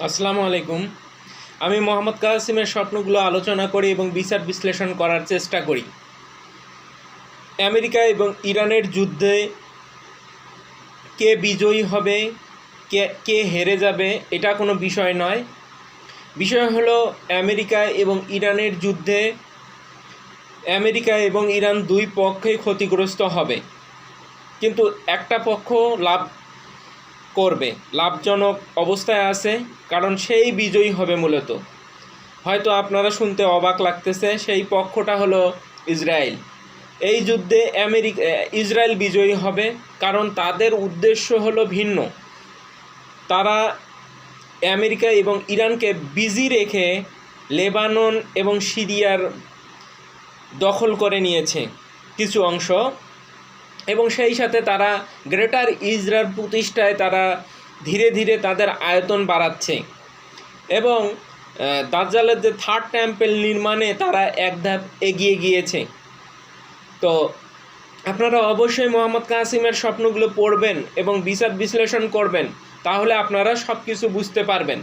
আসসালামু আলাইকুম। আমি মোহাম্মদ কাসিমের স্বপ্নগুলো আলোচনা করি এবং বিচার বিশ্লেষণ করার চেষ্টা করি। আমেরিকা এবং ইরানের যুদ্ধে কে বিজয়ী হবে, কে কে হেরে যাবে, এটা কোনো বিষয় নয়। বিষয় হলো আমেরিকা এবং ইরানের যুদ্ধে আমেরিকা এবং ইরান দুই পক্ষই ক্ষতিগ্রস্ত হবে, কিন্তু একটা পক্ষ লাভ করবে, লাভজনক অবস্থায় আছে, কারণ সেই বিজয়ী হবে মূলত। হয়তো আপনারা শুনতে অবাক লাগতেছে, সেই পক্ষটা হলো ইসরায়েল। এই যুদ্ধে ইসরায়েল বিজয়ী হবে, কারণ তাদের উদ্দেশ্য হলো ভিন্ন। তারা আমেরিকা এবং ইরানকে বিজি রেখে লেবানন এবং সিরিয়ার দখল করে নিয়েছে কিছু অংশ, এবং সেই সাথে তারা গ্রেটার ইসরায়েল প্রতিষ্ঠায় তারা ধীরে ধীরে তাদের আয়তন বাড়াচ্ছে, এবং দাজ্জালের যে থার্ড টেম্পল নির্মাণে তারা এক ধাপ এগিয়ে গিয়েছে। তো আপনারা অবশ্যই মোহাম্মদ কাসিমের স্বপ্নগুলো পড়বেন এবং বিচার বিশ্লেষণ করবেন, তাহলে আপনারা সব কিছু বুঝতে পারবেন।